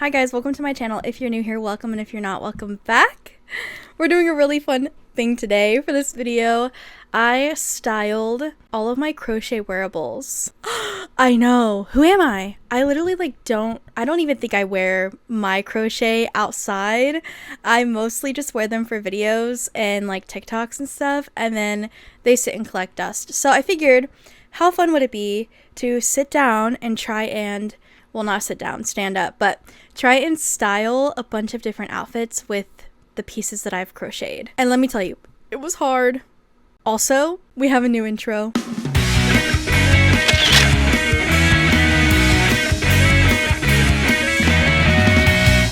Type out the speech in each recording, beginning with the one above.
Hi guys, welcome to my channel. If you're new here, welcome, and if you're not, welcome back. We're doing a really fun thing today for this video. I styled all of my crochet wearables. I know, who am I? I literally I don't even think I wear my crochet outside. I mostly just wear them for videos and like TikToks and stuff, and then they sit and collect dust. So I figured, how fun would it be to sit down and try and, well, not sit down, stand up, but try and style a bunch of different outfits with the pieces that I've crocheted. And let me tell you, it was hard. Also, we have a new intro.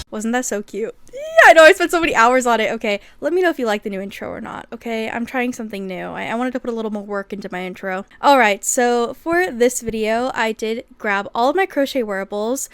Wasn't that so cute? Yeah, I know, I spent so many hours on it. Okay, let me know if you like the new intro or not, okay? I'm trying something new. I wanted to put a little more work into my intro. Alright, so for this video, I did grab all of my crochet wearables.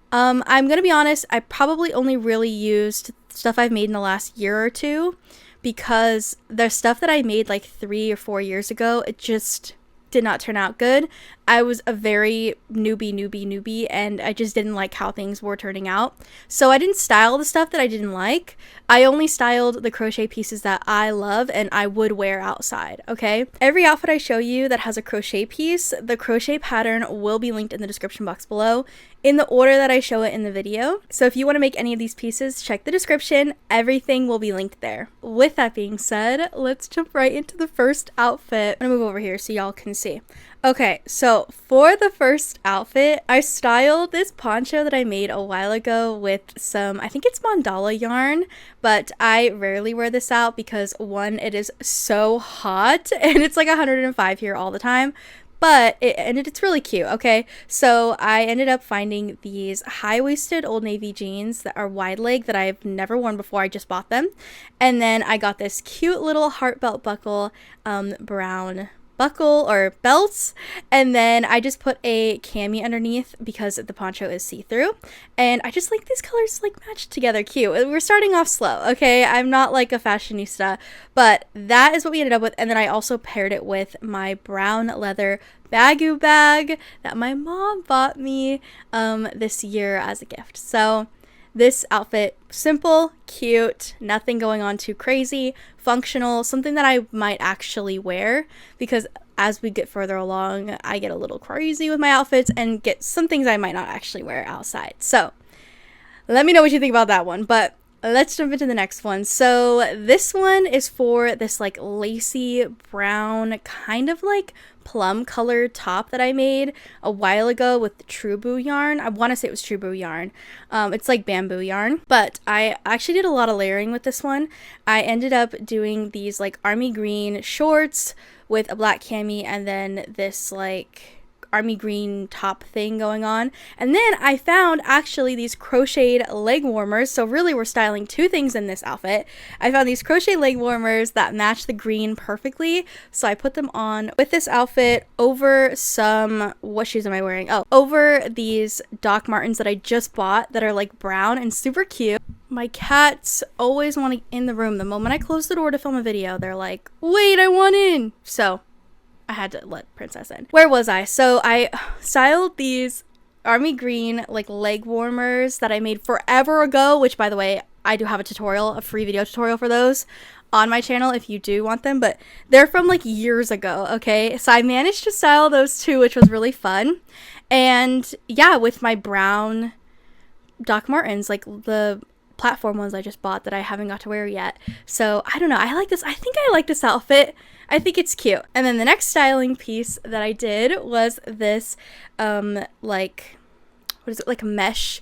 I'm gonna be honest, I probably only really used stuff I've made in the last year or two, because the stuff that I made like 3 or 4 years ago, it just did not turn out good. I was a very newbie, and I just didn't like how things were turning out. So I didn't style the stuff that I didn't like. I only styled the crochet pieces that I love and I would wear outside, okay? Every outfit I show you that has a crochet piece, the crochet pattern will be linked in the description box below in the order that I show it in the video. So if you want to make any of these pieces, check the description. Everything will be linked there. With that being said, let's jump right into the first outfit. I'm gonna move over here so y'all can see. Okay, so for the first outfit, I styled this poncho that I made a while ago with some, I think it's mandala yarn, but I rarely wear this out because one, it is so hot and it's like 105 here all the time. But it's really cute, okay? So I ended up finding these high-waisted Old Navy jeans that are wide leg that I've never worn before. I just bought them. And then I got this cute little heart belt buckle, brown buckle or belts, and then I just put a cami underneath because the poncho is see-through, and I just like these colors like matched together cute. We're starting off slow, okay? I'm not like a fashionista, but that is what we ended up with. And then I also paired it with my brown leather bagoo bag that my mom bought me this year as a gift. So this outfit, simple, cute, nothing going on too crazy, functional, something that I might actually wear, because as we get further along, I get a little crazy with my outfits and get some things I might not actually wear outside. So let me know what you think about that one, but let's jump into the next one. So this one is for this like lacy brown kind of like plum colored top that I made a while ago with the True Boo yarn. I want to say it was True Boo yarn. It's like bamboo yarn, but I actually did a lot of layering with this one. I ended up doing these like army green shorts with a black cami and then this like army green top thing going on. And then I found actually these crocheted leg warmers. So really we're styling two things in this outfit. I found these crochet leg warmers that match the green perfectly. So I put them on with this outfit over some, what shoes am I wearing? Oh, over these Doc Martens that I just bought that are like brown and super cute. My cats always want in the room. The moment I close the door to film a video, they're like, wait, I want in. So I had to let Princess in. Where was I? So I styled these army green like leg warmers that I made forever ago, which by the way, I do have a tutorial, a free video tutorial for those on my channel if you do want them, but they're from like years ago, okay? So I managed to style those two, which was really fun. And yeah, with my brown Doc Martens, like the platform ones I just bought that I haven't got to wear yet. So I don't know, I like this. I think I like this outfit. I think it's cute. And then the next styling piece that I did was this like, what is it, like a mesh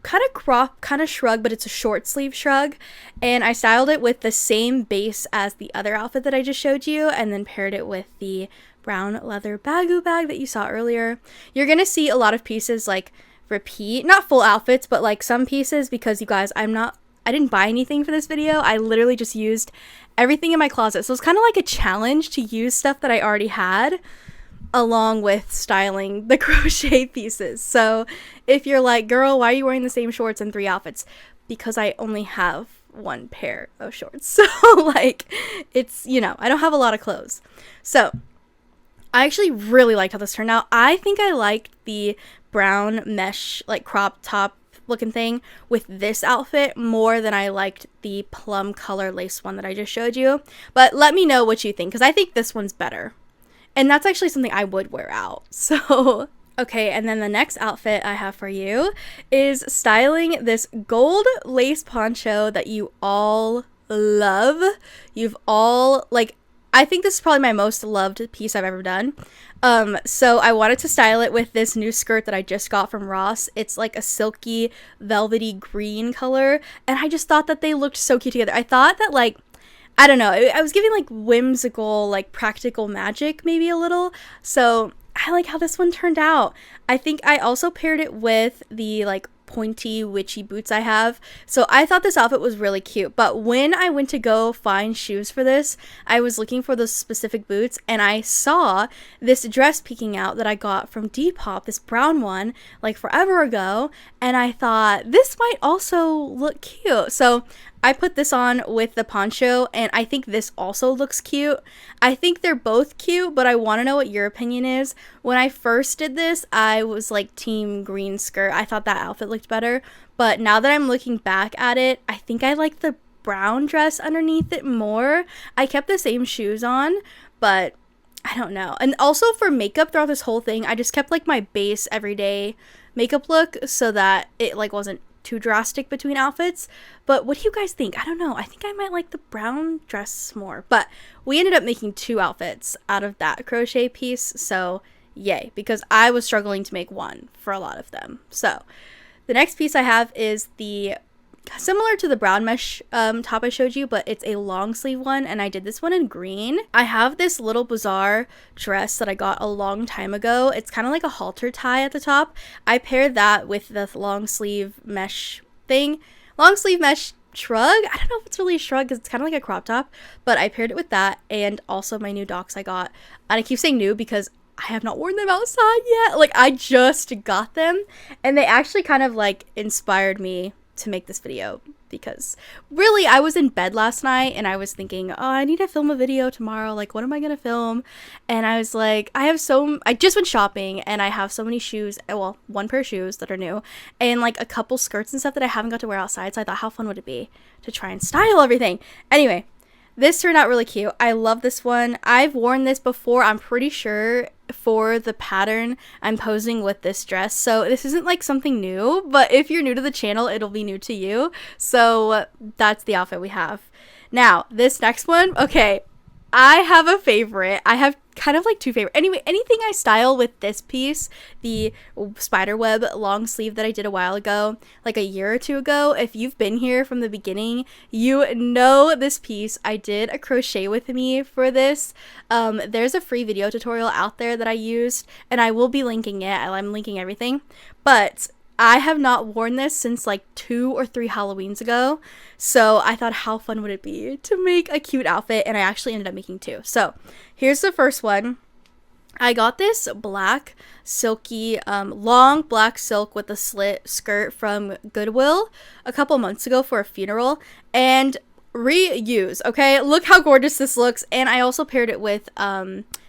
kind of crop, kind of shrug, but it's a short sleeve shrug. And I styled it with the same base as the other outfit that I just showed you, and then paired it with the brown leather bagoo bag that you saw earlier. You're gonna see a lot of pieces like repeat, not full outfits, but like some pieces, because you guys, I didn't buy anything for this video. I literally just used everything in my closet. So it's kind of like a challenge to use stuff that I already had along with styling the crochet pieces. So if you're like, girl, why are you wearing the same shorts in 3 outfits? Because I only have one pair of shorts. So like, it's, you know, I don't have a lot of clothes. So I actually really liked how this turned out. I think I liked the brown mesh like crop top looking thing with this outfit more than I liked the plum color lace one that I just showed you. But let me know what you think, because I think this one's better. And that's actually something I would wear out. So, okay, and then the next outfit I have for you is styling this gold lace poncho that you all love. You've all, like, I think this is probably my most loved piece I've ever done. So I wanted to style it with this new skirt that I just got from Ross. It's like a silky, velvety green color, and I just thought that they looked so cute together. I thought that, like, I don't know, I was giving like whimsical, like practical magic maybe a little. So I like how this one turned out. I think I also paired it with the like pointy witchy boots I have. So I thought this outfit was really cute. But when I went to go find shoes for this, I was looking for those specific boots, and I saw this dress peeking out that I got from Depop, this brown one, like forever ago, and I thought this might also look cute. So I put this on with the poncho, and I think this also looks cute. I think they're both cute, but I want to know what your opinion is. When I first did this, I was like team green skirt. I thought that outfit looked better, but now that I'm looking back at it, I think I like the brown dress underneath it more. I kept the same shoes on, but I don't know. And also for makeup throughout this whole thing, I just kept like my base everyday makeup look so that it like wasn't too drastic between outfits. But what do you guys think? I don't know. I think I might like the brown dress more. But we ended up making 2 outfits out of that crochet piece, so yay, because I was struggling to make one for a lot of them. So the next piece I have is the similar to the brown mesh top I showed you, but it's a long sleeve one, and I did this one in green. I have this little bizarre dress that I got a long time ago. It's kind of like a halter tie at the top. I paired that with the long sleeve mesh thing. Long sleeve mesh shrug. I don't know if it's really a shrug because it's kind of like a crop top, but I paired it with that, and also my new docs I got. And I keep saying new because I have not worn them outside yet. Like, I just got them, and they actually kind of like inspired me to make this video, because really I was in bed last night and I was thinking, oh, I need to film a video tomorrow, like what am I gonna film? And I was like, I just went shopping and I have so many shoes, well, 1 pair of shoes that are new and like a couple skirts and stuff that I haven't got to wear outside, so I thought, how fun would it be to try and style everything? Anyway, this turned out really cute. I love this one. I've worn this before, I'm pretty sure, for the pattern I'm posing with this dress. So this isn't like something new, but if you're new to the channel, it'll be new to you. So that's the outfit we have. Now, this next one, okay, I have a favorite. I have kind of like 2 favorites. Anyway, anything I style with this piece, the spiderweb long sleeve that I did a while ago, like a year or 2 ago, if you've been here from the beginning, you know this piece. I did a crochet with me for this. There's a free video tutorial out there that I used, and I will be linking it. I'm linking everything, but I have not worn this since like 2 or 3 Halloweens ago, so I thought, how fun would it be to make a cute outfit, and I actually ended up making 2. So here's the first one. I got this black silky long black silk with a slit skirt from Goodwill a couple months ago for a funeral, and reuse. Okay, look how gorgeous this looks. And I also paired it with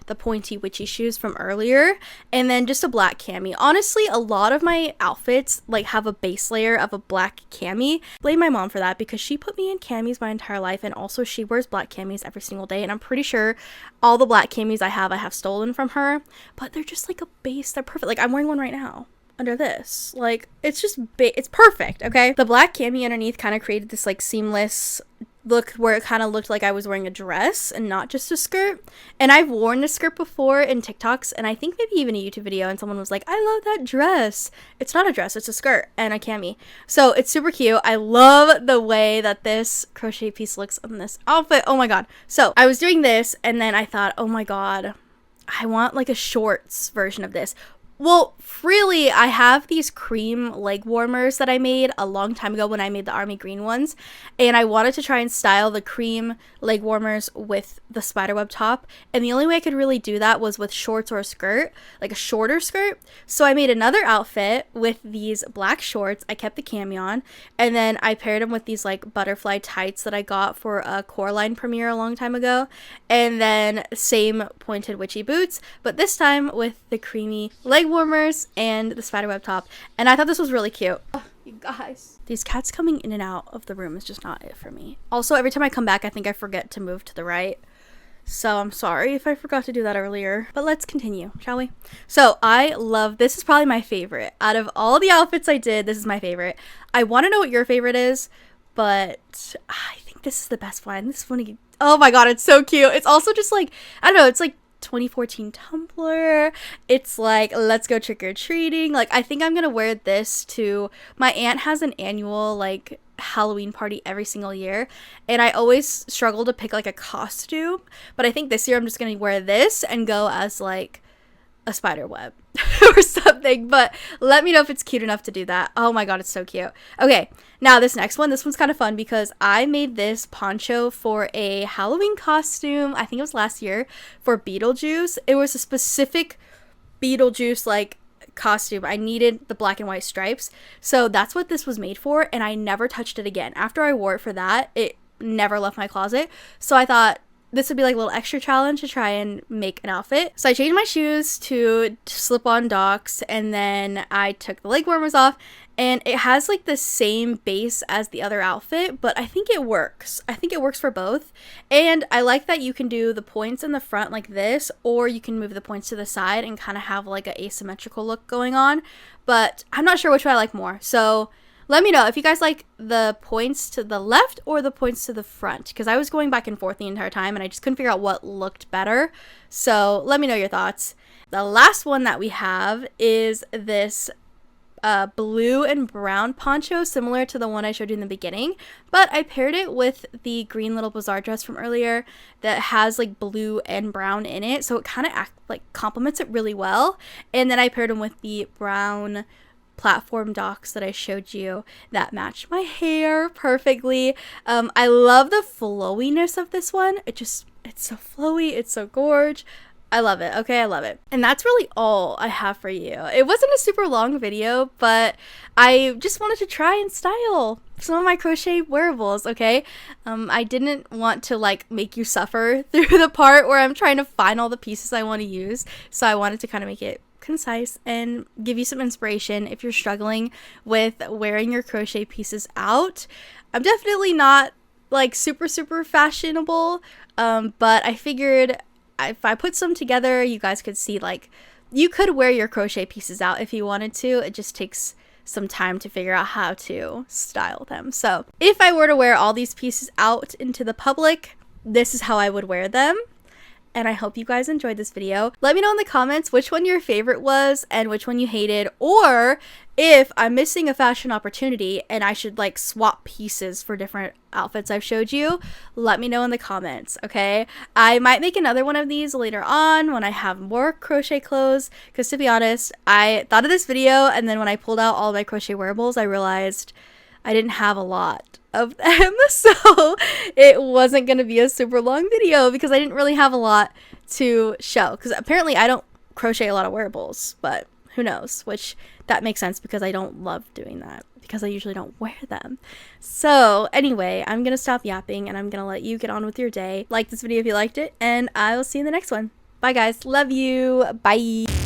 the pointy witchy shoes from earlier, and then just a black cami. Honestly, a lot of my outfits like have a base layer of a black cami. Blame my mom for that, because she put me in camis my entire life, and also she wears black camis every single day, and I'm pretty sure all the black camis I have stolen from her, but they're just like a base. They're perfect. Like, I'm wearing one right now under this. Like, it's just it's perfect. Okay, the black cami underneath kind of created this like seamless look where it kind of looked like I was wearing a dress and not just a skirt. And I've worn this skirt before in TikToks, and I think maybe even a YouTube video, and someone was like, I love that dress. It's not a dress, it's a skirt and a cami. So it's super cute. I love the way that this crochet piece looks on this outfit. Oh my god. So I was doing this, and then I thought, oh my god, I want like a shorts version of this. Well, really, I have these cream leg warmers that I made a long time ago when I made the army green ones, and I wanted to try and style the cream leg warmers with the spiderweb top, and the only way I could really do that was with shorts or a skirt, like a shorter skirt. So I made another outfit with these black shorts. I kept the cami on, and then I paired them with these like butterfly tights that I got for a Coraline premiere a long time ago, and then same pointed witchy boots, but this time with the creamy leg warmers and the spiderweb top, and I thought this was really cute. You guys. These cats coming in and out of the room is just not it for me. Also, every time I come back, I think I forget to move to the right. So I'm sorry if I forgot to do that earlier. But let's continue, shall we? So I love, this is probably my favorite. Out of all the outfits I did, this is my favorite. I want to know what your favorite is, but I think this is the best one. This one, oh my god, it's so cute. It's also just like, I don't know, it's like 2014 Tumblr. It's like, let's go trick-or-treating. Like, I think I'm gonna wear this to, my aunt has an annual like Halloween party every single year, and I always struggle to pick like a costume, but I think this year I'm just gonna wear this and go as like a spider web or something. But let me know if it's cute enough to do that. Oh my god, it's so cute. Okay, now this next one, this one's kind of fun because I made this poncho for a Halloween costume, I think it was last year, for Beetlejuice. It was a specific Beetlejuice like costume. I needed the black and white stripes, so that's what this was made for, and I never touched it again. After I wore it for that, it never left my closet, so I thought this would be like a little extra challenge to try and make an outfit. So I changed my shoes to slip-on Docs, and then I took the leg warmers off, and it has like the same base as the other outfit, but I think it works. I think it works for both, and I like that you can do the points in the front like this, or you can move the points to the side and kind of have like an asymmetrical look going on, but I'm not sure which one I like more. So let me know if you guys like the points to the left or the points to the front, because I was going back and forth the entire time and I just couldn't figure out what looked better. So let me know your thoughts. The last one that we have is this blue and brown poncho, similar to the one I showed you in the beginning, but I paired it with the green little bazaar dress from earlier that has like blue and brown in it, so it kind of complements it really well. And then I paired them with the brown platform Docs that I showed you that matched my hair perfectly. I love the flowiness of this one. It's so flowy, it's so gorge. I love it. Okay, I love it. And that's really all I have for you. It wasn't a super long video, but I just wanted to try and style some of my crochet wearables, okay? I didn't want to like make you suffer through the part where I'm trying to find all the pieces I want to use, so I wanted to kind of make it concise and give you some inspiration if you're struggling with wearing your crochet pieces out. I'm definitely not like super fashionable, but I figured if I put some together, you guys could see like you could wear your crochet pieces out if you wanted to. It just takes some time to figure out how to style them. So if I were to wear all these pieces out into the public, this is how I would wear them. And I hope you guys enjoyed this video. Let me know in the comments which one your favorite was and which one you hated, or if I'm missing a fashion opportunity and I should like swap pieces for different outfits I've showed you. Let me know in the comments, okay? I might make another one of these later on when I have more crochet clothes, because to be honest, I thought of this video and then when I pulled out all my crochet wearables, I realized I didn't have a lot of them, so it wasn't going to be a super long video because I didn't really have a lot to show, because apparently I don't crochet a lot of wearables, but who knows, which that makes sense because I don't love doing that because I usually don't wear them. So anyway, I'm going to stop yapping and I'm going to let you get on with your day. Like this video if you liked it, and I will see you in the next one. Bye guys, love you, bye.